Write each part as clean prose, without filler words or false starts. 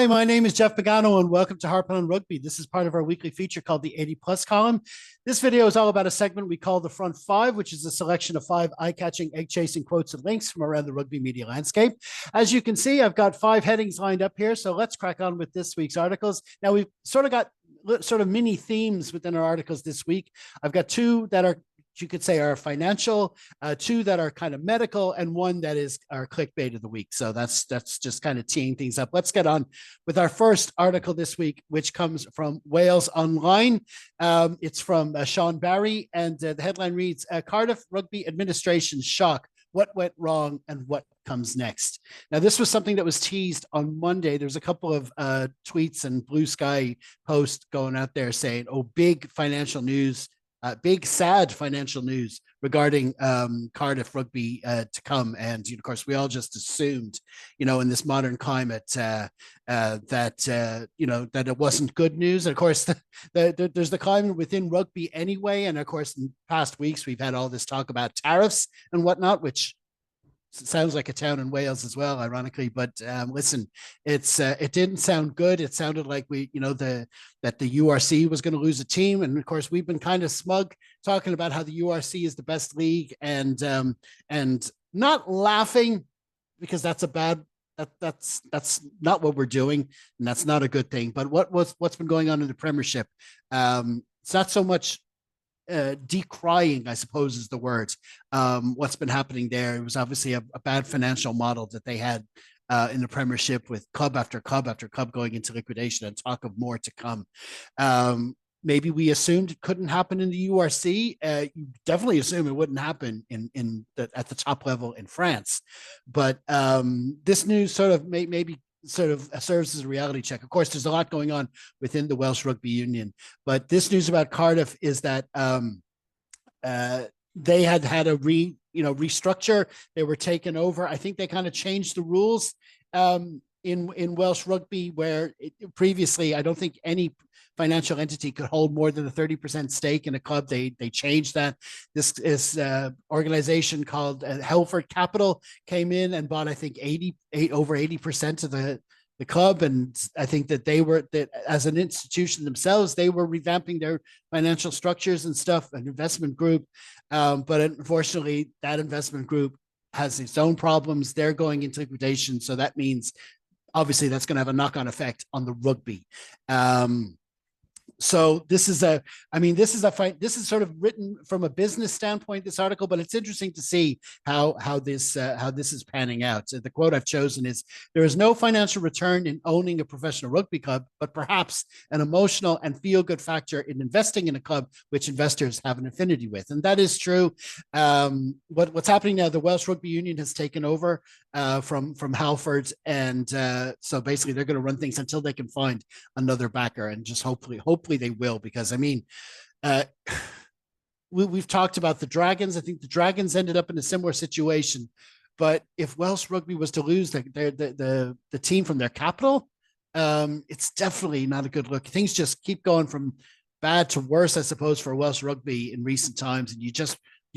Hi, my name is Jeff Pagano, and welcome to Harpin on Rugby. This is part of our weekly feature called the 80 Plus column. This video is all about a segment we call the Front Five, which is a selection of 5 eye-catching, egg-chasing quotes and links from around the rugby media landscape. As you can see, I've got 5 headings lined up here, so let's crack on with this week's articles. Now, we've sort of got mini themes within our articles this week. I've got 2 that are, you could say, are financial, 2 that are kind of medical, and 1 that is our clickbait of the week. So that's just kind of teeing things up. Let's get on with our first article this week, which comes from Wales Online. It's from Sean Barry, and the headline reads, Cardiff Rugby Administration shock. What went wrong and what comes next? Now, this was something that was teased on Monday. There's a couple of tweets and Blue Sky posts going out there saying, oh, big financial news, big sad financial news regarding Cardiff Rugby to come. And of course, we all just assumed, in this modern climate, that it wasn't good news. And of course, there's the climate within rugby anyway. And of course, in past weeks, we've had all this talk about tariffs and whatnot, which sounds like a town in Wales as well, ironically. But listen, it didn't sound good. It sounded like that the URC was going to lose a team, and of course we've been kind of smug talking about how the URC is the best league, and not laughing because that's not what we're doing, and that's not a good thing. But what's been going on in the Premiership? It's not so much decrying, I suppose is the word. What's been happening there? It was obviously a bad financial model that they had in the Premiership, with club after club after club going into liquidation, and talk of more to come. Maybe we assumed it couldn't happen in the URC. You definitely assume it wouldn't happen at the top level in France. But this news sort of maybe serves as a reality check. Of course, there's a lot going on within the Welsh Rugby Union, but this news about Cardiff is that they had a restructure. They were taken over. I think they kind of changed the rules in Welsh Rugby, where previously I don't think any financial entity could hold more than a 30% stake in a club. They changed that. This is organization called Helford Capital came in and bought, I think, over 80% of the club. And I think that as an institution themselves, they were revamping their financial structures and stuff, an investment group. But unfortunately, that investment group has its own problems. They're going into liquidation. So that means, obviously, that's going to have a knock-on effect on the rugby. So this is sort of written from a business standpoint, this article, but it's interesting to see how this is panning out. So the quote I've chosen is, there is no financial return in owning a professional rugby club, but perhaps an emotional and feel-good factor in investing in a club which investors have an affinity with. And that is true. What's happening now, the Welsh Rugby Union has taken over from Halford, and so basically they're going to run things until they can find another backer, and just hopefully they will, because we've talked about the Dragons. I think the Dragons ended up in a similar situation, but if Welsh Rugby was to lose the team from their capital, it's definitely not a good look. Things just keep going from bad to worse, I suppose, for Welsh Rugby in recent times, and you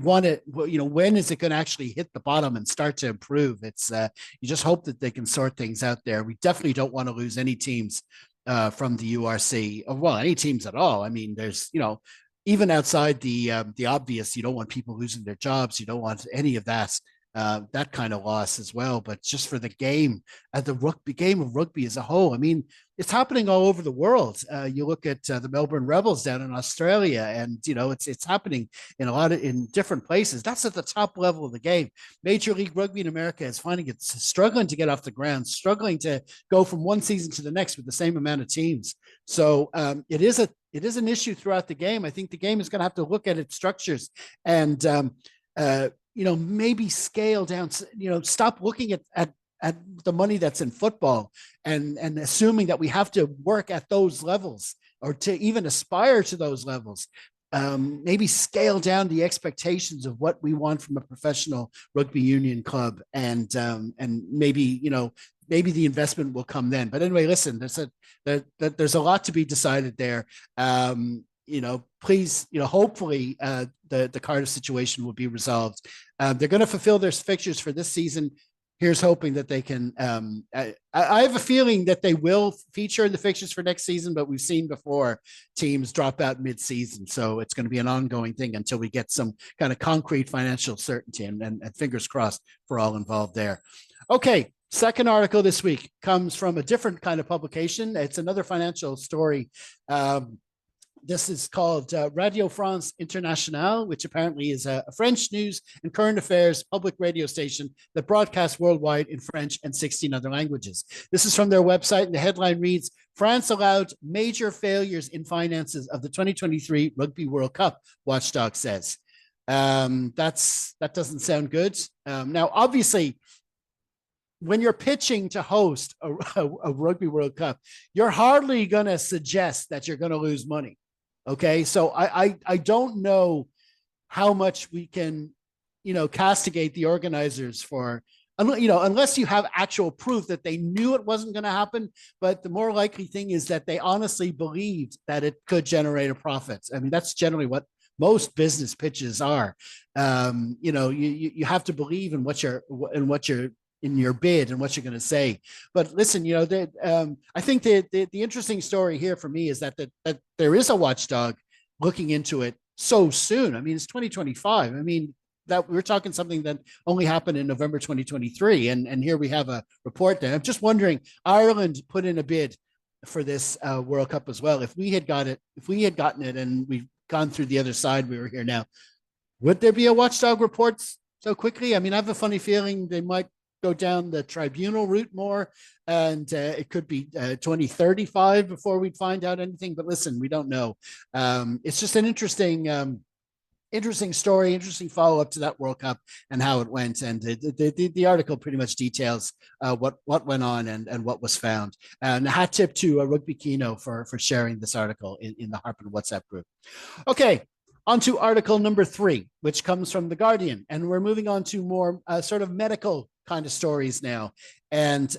want it, when is it going to actually hit the bottom and start to improve? It's you just hope that they can sort things out there. We definitely don't want to lose any teams from the URC, well, any teams at all. I mean, there's, even outside the obvious, you don't want people losing their jobs. You don't want any of that kind of loss as well. But just for the game, game of rugby as a whole, I mean, it's happening all over the world. You look at the Melbourne Rebels down in Australia, and it's happening in different places. That's at the top level of the game. Major League Rugby in America is finding it's struggling to get off the ground, struggling to go from one season to the next with the same amount of teams. So it is an issue throughout the game. I think the game is going to have to look at its structures and maybe scale down. Stop looking at the money that's in football and assuming that we have to work at those levels or to even aspire to those levels. Maybe scale down the expectations of what we want from a professional rugby union club, and maybe the investment will come then. But anyway, listen, there's a lot to be decided there. Please, hopefully the Cardiff situation will be resolved. They're going to fulfill their fixtures for this season. here's hoping that they can. I have a feeling that they will feature in the fixtures for next season, but we've seen before teams drop out mid-season, so it's going to be an ongoing thing until we get some kind of concrete financial certainty, and fingers crossed for all involved there. Okay, second article this week comes from a different kind of publication. It's another financial story. This is called Radio France Internationale, which apparently is a French news and current affairs public radio station that broadcasts worldwide in French and 16 other languages. This is from their website, and the headline reads, France allowed major failures in finances of the 2023 Rugby World Cup, Watchdog says. That doesn't sound good. Now, obviously, when you're pitching to host a Rugby World Cup, you're hardly going to suggest that you're going to lose money. Okay, so I don't know how much we can, castigate the organizers for, unless you have actual proof that they knew it wasn't going to happen. But the more likely thing is that they honestly believed that it could generate a profit. I mean, that's generally what most business pitches are. You have to believe in what you're in your bid and what you're going to say. But listen, I think the interesting story here for me is that there is a watchdog looking into it so soon. I mean, it's 2025. I mean, that we're talking something that only happened in November 2023. And here we have a report there. I'm just wondering, Ireland put in a bid for this World Cup as well. If we had gotten it and we've gone through the other side, we were here now, would there be a watchdog report so quickly? I mean, I have a funny feeling they might go down the tribunal route more, and it could be 2035 before we'd find out anything. But listen, we don't know. It's just an interesting story, interesting follow-up to that World Cup and how it went. And the article pretty much details what went on and what was found. And a hat tip to Rugby Kino for sharing this article in the Harpin WhatsApp group. Okay. On to article number 3, which comes from The Guardian. And we're moving on to more sort of medical kind of stories now. And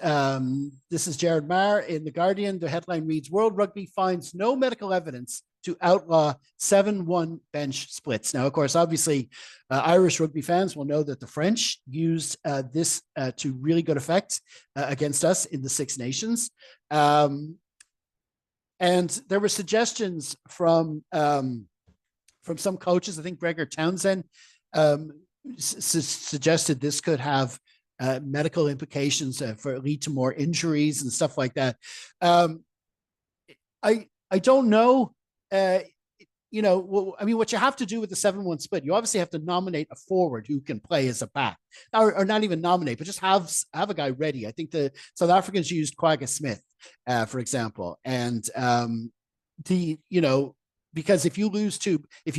this is Jared Marr in The Guardian. The headline reads, World Rugby finds no medical evidence to outlaw 7-1 bench splits. Now, of course, obviously, Irish rugby fans will know that the French used this to really good effect against us in the Six Nations. And there were suggestions from some coaches. I think Gregor Townsend suggested this could have medical implications for lead to more injuries and stuff like that. I don't know. I mean, what you have to do with the 7-1 split, you obviously have to nominate a forward who can play as a back, or not even nominate, but just have a guy ready. I think the South Africans used Quagga Smith, for example, and because if you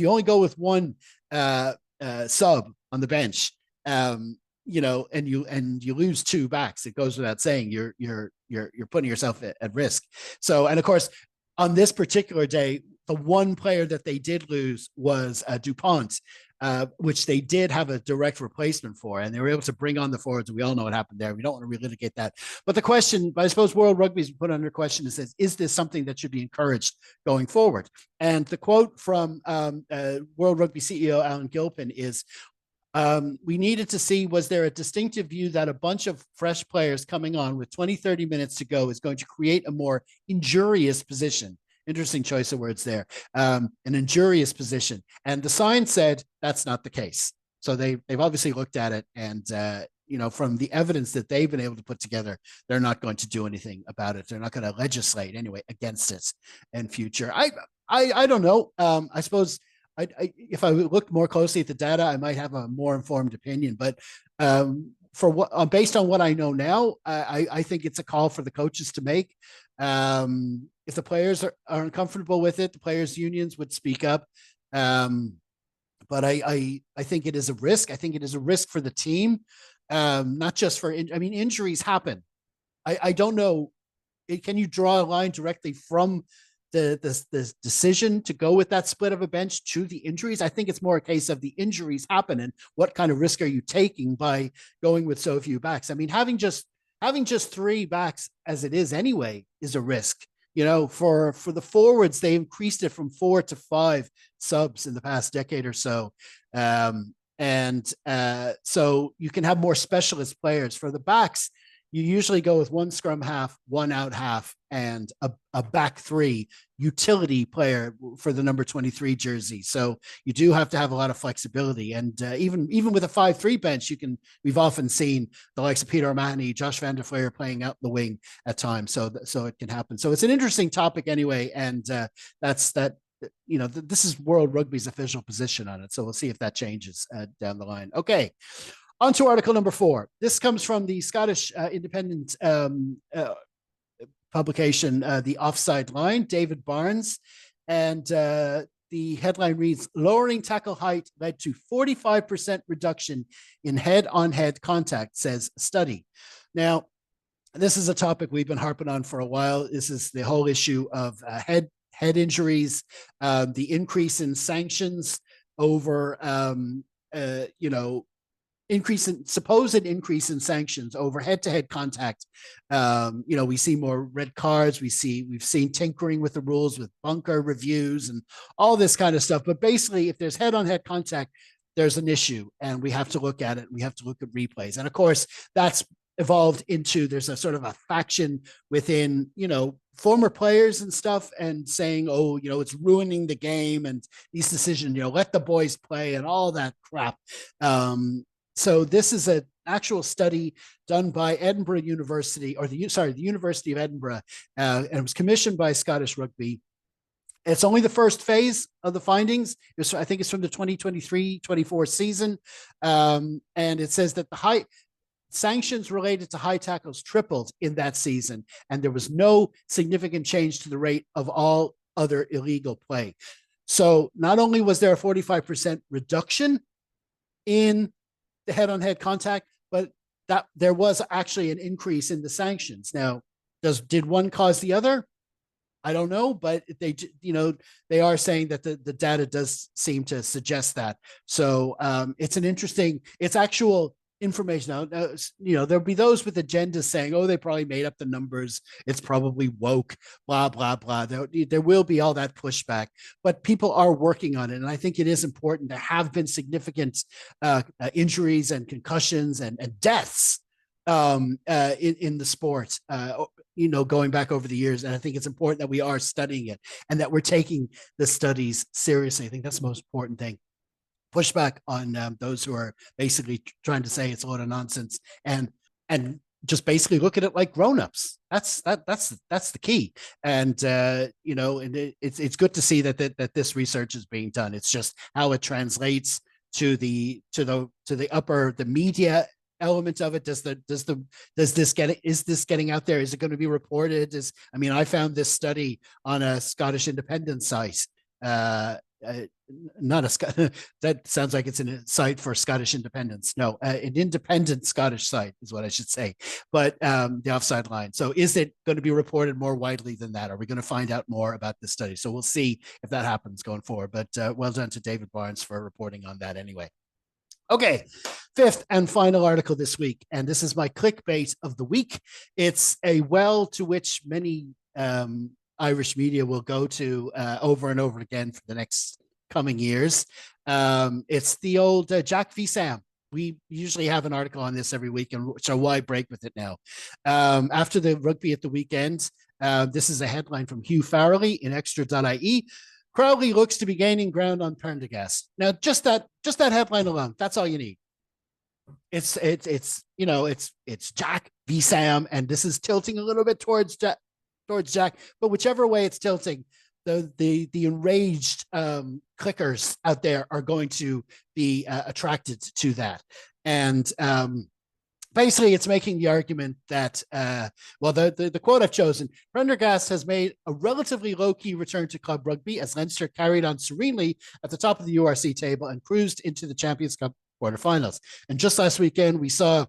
only go with one sub on the bench, and you lose 2 backs, it goes without saying you're putting yourself at risk. So, and of course, on this particular day, the one player that they did lose was DuPont, which they did have a direct replacement for, and they were able to bring on the forwards. We all know what happened there. We don't want to relitigate that. But the question, I suppose World Rugby's put under question is this something that should be encouraged going forward? And the quote from World Rugby CEO Alan Gilpin is, we needed to see, was there a distinctive view that a bunch of fresh players coming on with 20, 30 minutes to go is going to create a more injurious position? Interesting choice of words there. An injurious position. And the sign said that's not the case. So they've obviously looked at it, and from the evidence that they've been able to put together, they're not going to do anything about it. They're not going to legislate anyway against it in future. I don't know. I suppose if I looked more closely at the data, I might have a more informed opinion. But based on what I know now, I think it's a call for the coaches to make. If the players are uncomfortable with it, the players' unions would speak up. But I think it is a risk. I think it is a risk for the team, not just for. Injuries happen. I don't know. Can you draw a line directly from the decision to go with that split of a bench to the injuries? I think it's more a case of the injuries happen, and what kind of risk are you taking by going with so few backs? I mean, having just 3 backs as it is anyway is a risk. For the forwards, they increased it from 4 to 5 subs in the past decade or so. And so you can have more specialist players. For the backs, you usually go with one scrum half, one out half, and a back three utility player for the number 23 jersey. So you do have to have a lot of flexibility. And even with a 5-3 bench, we've often seen the likes of Peter O'Mahony, Josh Van der Fleer playing out in the wing at times. So it can happen. So it's an interesting topic anyway. And that's that. This is World Rugby's official position on it. So we'll see if that changes down the line. Okay. On to article number 4. This comes from the Scottish independent publication, The Offside Line, David Barnes. And the headline reads, lowering tackle height led to 45% reduction in head-on-head contact, says study. Now, this is a topic we've been harping on for a while. This is the whole issue of head injuries, the increase in sanctions over, supposed increase in sanctions over head-to-head contact. We see more red cards. We've seen tinkering with the rules with bunker reviews and all this kind of stuff. But basically, if there's head-on-head contact, there's an issue, and we have to look at it. We have to look at replays, and of course, that's evolved into there's a sort of a faction within former players and stuff, and saying, it's ruining the game, and these decisions, let the boys play, and all that crap. So this is an actual study done by Edinburgh University, or the University of Edinburgh, and it was commissioned by Scottish Rugby. It's only the first phase of the findings. I think it's from the 2023-24 season, and it says that the sanctions related to high tackles tripled in that season, and there was no significant change to the rate of all other illegal play. So not only was there a 45% reduction in the head-on-head contact, but that there was actually an increase in the sanctions. Now, did one cause the other? I don't know, but they are saying that the data does seem to suggest that. So it's actual information. Now, there'll be those with agendas saying, they probably made up the numbers. It's probably woke, blah, blah, blah. There will be all that pushback, but people are working on it. And I think it is important. There have been significant injuries and concussions and deaths in the sport, going back over the years. And I think it's important that we are studying it and that we're taking the studies seriously. I think that's the most important thing. Pushback on those who are basically trying to say it's a lot of nonsense, and just basically look at it like grown-ups. That's the key. And and it's good to see that this research is being done. It's just how it translates to the media element of it. Is this getting out there? Is it going to be reported? I found this study on a Scottish independent site. That sounds like it's a site for Scottish independence. No, an independent Scottish site is what I should say. But the Offside Line. So is it going to be reported more widely than that? Are we going to find out more about this study? So we'll see if that happens going forward. But well done to David Barnes for reporting on that anyway. Okay, 5th and final article this week, and this is my clickbait of the week. It's a well to which many Irish media will go to over and over again for the next coming years. It's the old Jack v. Sam. We usually have an article on this every week, and so why break with it now? After the rugby at the weekend, this is a headline from Hugh Farrelly in extra.ie. Crowley looks to be gaining ground on Prendergast. Now, just that headline alone, that's all you need. It's Jack v. Sam, and this is tilting a little bit towards Jack, but whichever way it's tilting, the enraged clickers out there are going to be attracted to that. And basically, it's making the argument that, the quote I've chosen, Prendergast has made a relatively low-key return to club rugby as Leinster carried on serenely at the top of the URC table and cruised into the Champions Cup quarterfinals. And just last weekend, we saw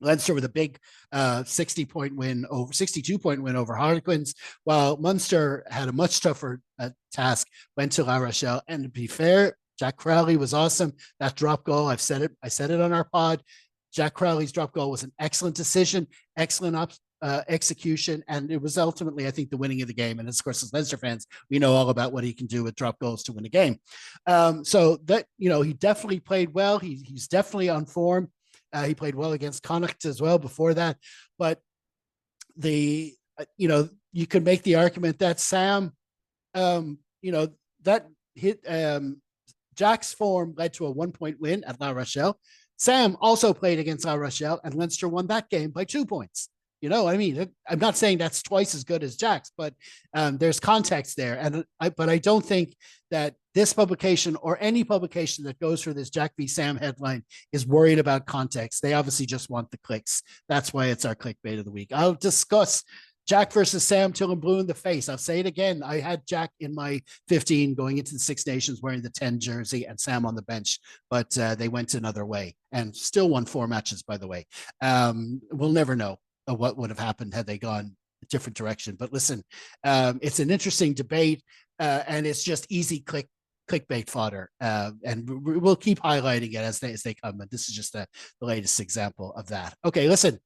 Leinster with a big 62-point win over Harlequins, while Munster had a much tougher task, went to La Rochelle. And to be fair, Jack Crowley was awesome. That drop goal, I said it on our pod. Jack Crowley's drop goal was an excellent decision, excellent execution, and it was ultimately, I think, the winning of the game. And of course, as Leinster fans, we know all about what he can do with drop goals to win a game. So that, he definitely played well. He's definitely on form. He played well against Connacht as well before that. But you could make the argument that Sam, that hit Jack's form led to a 1-point win at La Rochelle. Sam also played against La Rochelle, and Leinster won that game by 2 points. I mean, I'm not saying that's twice as good as Jack's, but there's context there. But I don't think that this publication or any publication that goes for this Jack v. Sam headline is worried about context. They obviously just want the clicks. That's why it's our clickbait of the week. I'll discuss Jack versus Sam till I'm blue in the face. I'll say it again. I had Jack in my 15 going into the Six Nations wearing the 10 jersey and Sam on the bench, but they went another way and still won 4 matches, by the way. We'll never know what would have happened had they gone a different direction. But listen, it's an interesting debate, and it's just easy clickbait fodder, and we'll keep highlighting it as they come. And this is just the latest example of that. Okay, listen.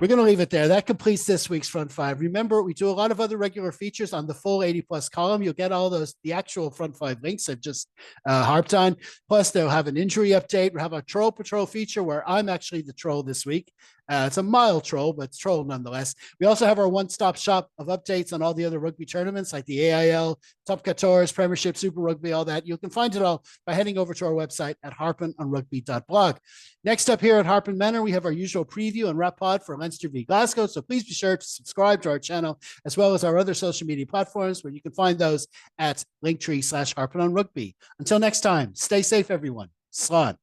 We're going to leave it there. That completes this week's Front Five. Remember, we do a lot of other regular features on the full 80+ column. You'll get all the actual Front Five links I've just harped on. Plus, they'll have an injury update. We'll have a Troll Patrol feature where I'm actually the troll this week. It's a mild troll, but it's troll nonetheless. We also have our one-stop shop of updates on all the other rugby tournaments like the AIL, Top 14, Premiership, Super Rugby, all that. You can find it all by heading over to our website at harpinonrugby.blog. Next up here at Harpin Manor, we have our usual preview and wrap pod for Leinster v Glasgow. So please be sure to subscribe to our channel as well as our other social media platforms, where you can find those at linktree/harpinonrugby. Until next time, stay safe, everyone. Slán.